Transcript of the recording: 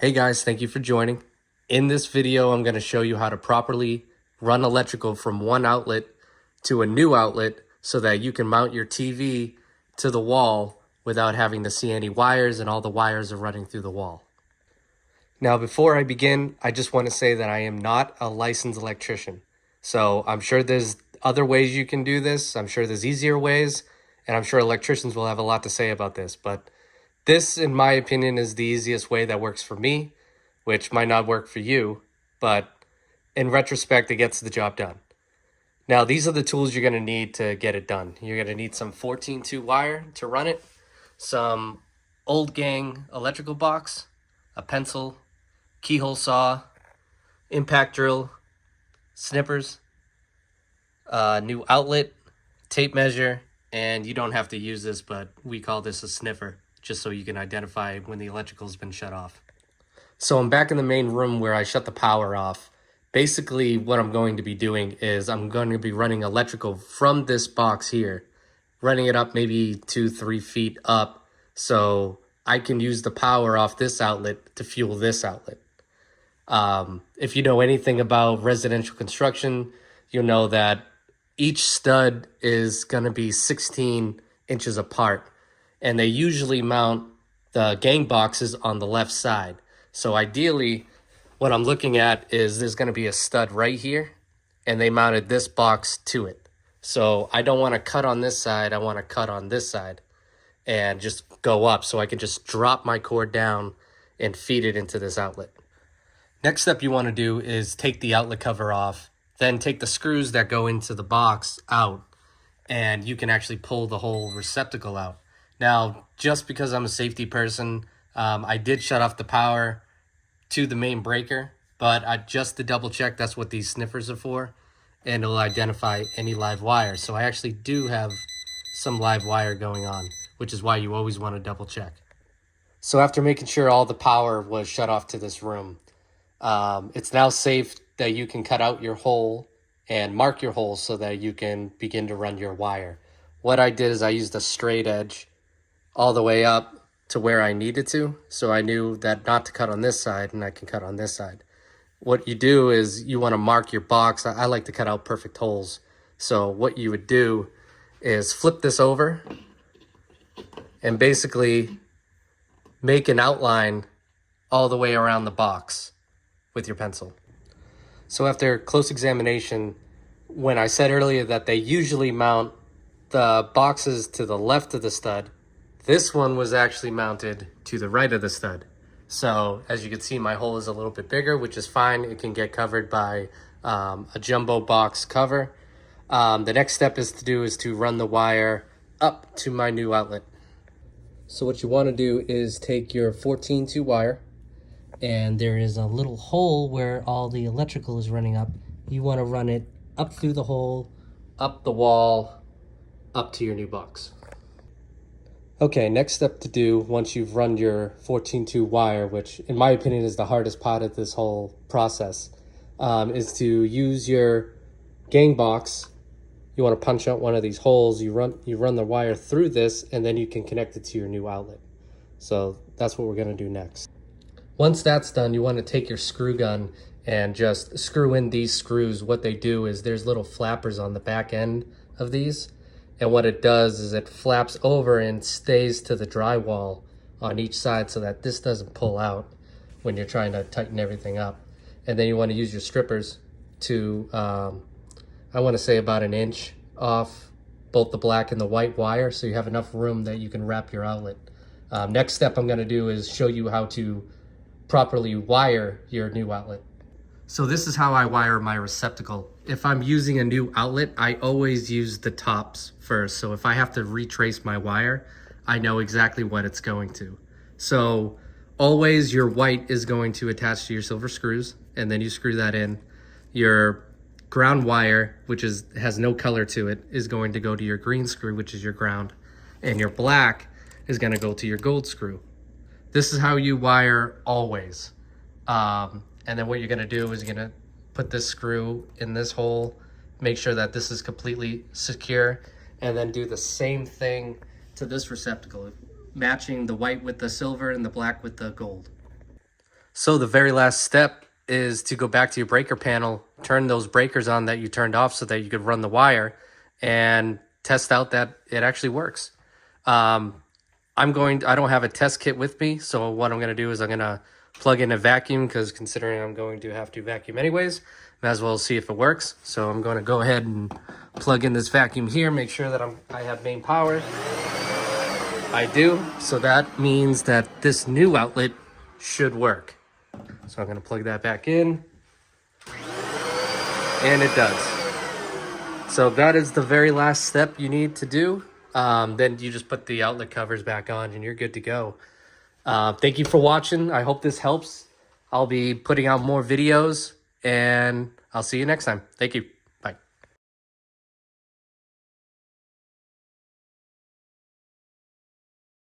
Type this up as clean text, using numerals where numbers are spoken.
Hey guys, thank you for joining. In this video, I'm going to show you how to properly run electrical from one outlet to a new outlet so that you can mount your TV to the wall without having to see any wires and all the wires are running through the wall. Now, before I begin, I just want to say that I am not a licensed electrician. So I'm sure there's other ways you can do this. I'm sure there's easier ways, and I'm sure electricians will have a lot to say about this, but this, in my opinion, is the easiest way that works for me, which might not work for you, but in retrospect, it gets the job done. Now, these are the tools you're going to need to get it done. You're going to need some 14-2 wire to run it, some old gang electrical box, a pencil, keyhole saw, impact drill, snippers, a new outlet, tape measure, and you don't have to use this, but we call this a sniffer, just so you can identify when the electrical's been shut off. So I'm back in the main room where I shut the power off. Basically, what I'm going to be doing is I'm going to be running electrical from this box here, running it up maybe 2-3 feet up, so I can use the power off this outlet to fuel this outlet. If you know anything about residential construction, you'll know that each stud is going to be 16 inches apart, and they usually mount the gang boxes on the left side. So ideally, what I'm looking at is there's going to be a stud right here, and they mounted this box to it. So I don't want to cut on this side, I want to cut on this side and just go up so I can just drop my cord down and feed it into this outlet. Next step you want to do is take the outlet cover off, then take the screws that go into the box out, and you can actually pull the whole receptacle out. Now, just because I'm a safety person, I did shut off the power to the main breaker, but just to double check, that's what these sniffers are for, and it'll identify any live wire. So I actually do have some live wire going on, which is why you always want to double check. So after making sure all the power was shut off to this room, it's now safe that you can cut out your hole and mark your hole so that you can begin to run your wire. What I did is I used a straight edge all the way up to where I needed to, so I knew that not to cut on this side and I can cut on this side. What you do is you want to mark your box. I like to cut out perfect holes. So what you would do is flip this over and basically make an outline all the way around the box with your pencil. So after close examination, when I said earlier that they usually mount the boxes to the left of the stud, this one was actually mounted to the right of the stud. So as you can see, my hole is a little bit bigger, which is fine. It can get covered by a jumbo box cover. The next step is to run the wire up to my new outlet. So what you want to do is take your 14-2 wire, and there is a little hole where all the electrical is running up. You want to run it up through the hole, up the wall, up to your new box. Okay, next step to do once you've run your 14-2 wire, which in my opinion is the hardest part of this whole process, is to use your gang box. You want to punch out one of these holes, you run the wire through this, and then you can connect it to your new outlet. So that's what we're going to do next. Once that's done, you want to take your screw gun and just screw in these screws. What they do is there's little flappers on the back end of these, and what it does is it flaps over and stays to the drywall on each side so that this doesn't pull out when you're trying to tighten everything up. And then you want to use your strippers to, I want to say about 1 inch off both the black and the white wire, so you have enough room that you can wrap your outlet. Next step I'm going to do is show you how to properly wire your new outlet. So this is how I wire my receptacle. If I'm using a new outlet, I always use the tops first. So if I have to retrace my wire, I know exactly what it's going to. So always your white is going to attach to your silver screws, and then you screw that in. Your ground wire, which has no color to it, is going to go to your green screw, which is your ground, and your black is going to go to your gold screw. This is how you wire always. And then what you're going to do is you're going to put this screw in this hole, make sure that this is completely secure, and then do the same thing to this receptacle, matching the white with the silver and the black with the gold. So the very last step is to go back to your breaker panel, turn those breakers on that you turned off so that you could run the wire and test out that it actually works. I don't have a test kit with me, so what I'm going to do is I'm going to plug in a vacuum, because considering I'm going to have to vacuum anyways, might as well see if it works. So I'm going to go ahead and plug in this vacuum here, make sure that I have main power. I do, so that means that this new outlet should work. So I'm going to plug that back in, and it does. So that is the very last step you need to do. Then you just put the outlet covers back on and you're good to go. Thank you for watching. I hope this helps. I'll be putting out more videos, and I'll see you next time. Thank you.